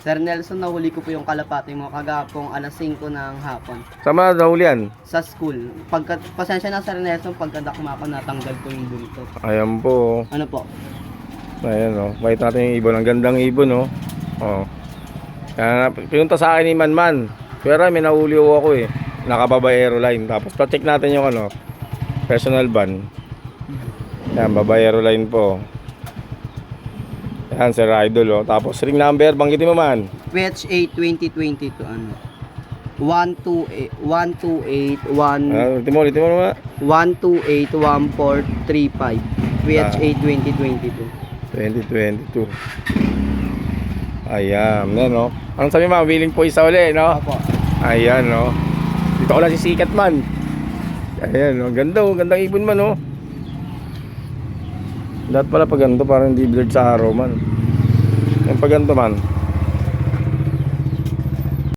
Sir Nelson, nahuli ko po yung kalapati mo kagapong alas 5 ng hapon Saan mo nahuli yan? sa school. Pasensya na Sir Nelson, pagkadakma ko natanggal ko yung buntot. Ayan po. Ano po? Ayan o. Makita natin yung ibon. Ang gandang ibon o. Oh. Kaya pinunta sa akin ni Manman. Pero may nahuli ako eh. Nakababayero line. Tapos pa-check natin yung ano, personal ban. Ayan, babayero line po. Ayan, Sir Idol o. Tapos ring number, banggitin mo man. PHA 2022 ano? 128 Ulitin mo naman. 1281435 PHA 2022. 2022. Ayan, yan o. Anong sabi mo? Willing po isa uli, no? Opo. Ayan, no? Dito ko lang sisikat man. Ayan, no? Ganda o. Gandang ibon man, no? Lahat pala pag ganito, parang hindi blurred sa araw man. Yung pag ganito man.